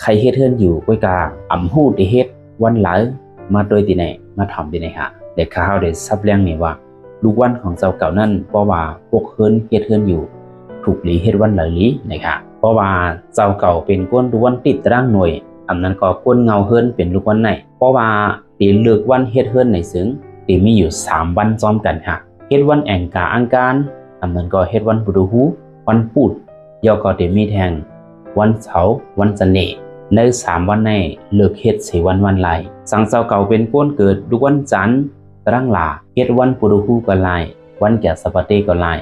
ใครเฮ็ดเฮือนอยู่ก้อยกาอ่ำฮู้ได้เฮ็ดวันหลายมาโดยที่ไหนมาทำที่ไหนฮะเด็กข้าวได้ซับเลี้ยงนี่ว่าลูกวันของเจ้าเก่านั่นเพราะว่าพวกเฮือนเฮ็ดเฮือนอยู่ถูกหลีเฮ็ดวันหลายหลีนะครับเพราะว่าเจ้าเก่าเป็นก้นลูกวันติดตารางหน่วยอำนั้นก็ก้นเงาเฮือนเป็นลูกวันไหนเพราะว่าตีเลือกวันเฮ็ดเฮือนในซึ่งตีมีอยู่3วันซ้อมกันฮะเฮ็ดวันแองกาอังการอำนั้นก็เฮ็ดวันพุธหูวันพุธยอก็ตีมีแทงวันเสาร์วันจันทร์ใน3วันในเลือกเฮ็ด4วันไรสังเจ้าเก่าเป็นก้นเกิดทุกวันจันทร์ตารางหลาเฮ็ดวันพุธหูก็ไล่วันแก่สปาเต้ก็ไล่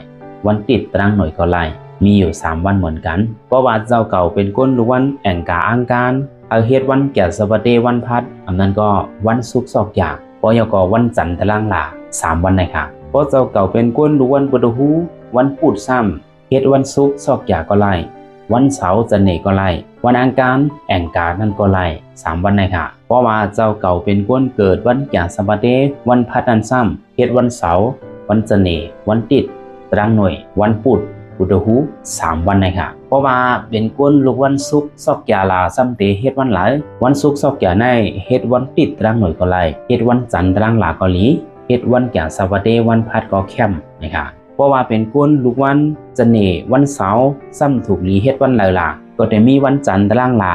วันติดตารางหน่วยก็ไล่มีอยู่3วันเหมือนกันเพราะว่าเจ้าเก่าเป็นก้นทุกวันแองกาอังการเอาเฮ็ดวันแก่สปาเต้วันพัดอันนั้นก็วันศุกร์ซอกยาเพราะยก็วันจันทร์ตารางหลา3วันในค่ะเพราะเจ้าเก่าเป็นก้นทุกวันพุธหูวันพุธซ้ำเฮ็ดวันศุกร์ซอกยาก็ไล่วันเสาร์จันทร์ก็ไล่วันอังคารแองกานั่นก็ไล่3วันในค่ะเพราะว่าเจ้าเก่าเป็นก้นเกิดวันแก่สปาเต้วันพัดนั่นซ้ำเฮ็ดวันเสาร์วันจันทร์วันติดตารางหน่วยวันพุธพุธหู3วันในค่ะเพราะว่าเป็นก้นลูกวันศุกร์ซอกยาลาซ้ำเตเฮ็ดวันหลายวันศุกร์ซอกยาในเฮ็ดวันติดตารางหน่วยก็ไล่เฮ็ดวันจันทร์ตารางหลาก็หลีเฮ็ดวันแก่สปาเต้วันพัดก็แคมนะคะเพราะว่าเป็นก้นลูกวันจันทร์วันเสาร์ซ้ำถูกหลีเฮ็ดวันหลายล่ะก็จะมีวันจันทร์ตารางหลา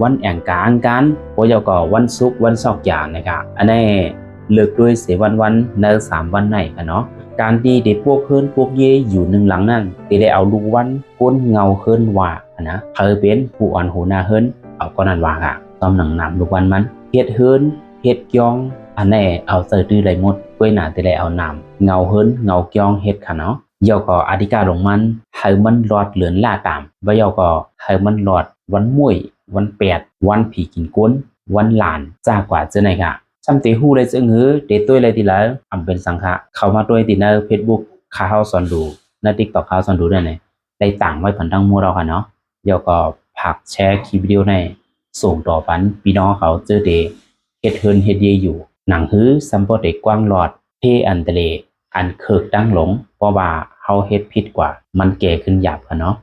วันแองกาอังการโปยก็วันศุกร์วันซอกยานะครับอันนี้เลือกด้วยเสวันใน3วันในกันเนาะการที่ได้พวกเฮิรนพวกเย่อยู่หนึ่งหลังนั่นที่ได้เอาลูกวันก้นเงาเฮิรนว่านะเธอเป็นผู้อ่อนหูนาเฮิรนเอาก็นั่นว่าค่ะตอมหนังนำลูกวันมันเฮ็ดเฮิรนเฮ็ดยองอันนี้เอาเจอตื้อไรหมดก้วยหนาที่ได้เอานำเงาเฮิรนเงายองเฮ็ดค่ะเนาะยอก็อธิการลงมันให้มันหลอดเหลือนล่าตามว่ายอก็ให้มันหลอดวันมุ้ยวันแปดวันผีกินก้นวันหลานจ้ากว่าเจ้าไหนค่ะซ้ำตีหู้เลยจึงหือเดตตัวเลยทีแล้วอำเป็นสังฆะเข้ามาตัวติในเฟซบุ๊กข้าวสอนดูในTikTokข้าวสอนดูได้ไหนได้ต่างไว้ผันทั้งหมู่เราค่ะเนาะยอก็ผักแชร์คลิปวิดีโอในส่งต่อปันพี่น้องเขาเจอเดเฮ็ดเฮิรนเฮ็ดเยอยู่หนังหือซัมโปเด็กกว้างหลอดเทอันเตเลอันเคิกดังหลงเพราะว่าเฮาเฮ็ดผิดกว่ามันแก่ขึ้นหยาบค่ะเนาะ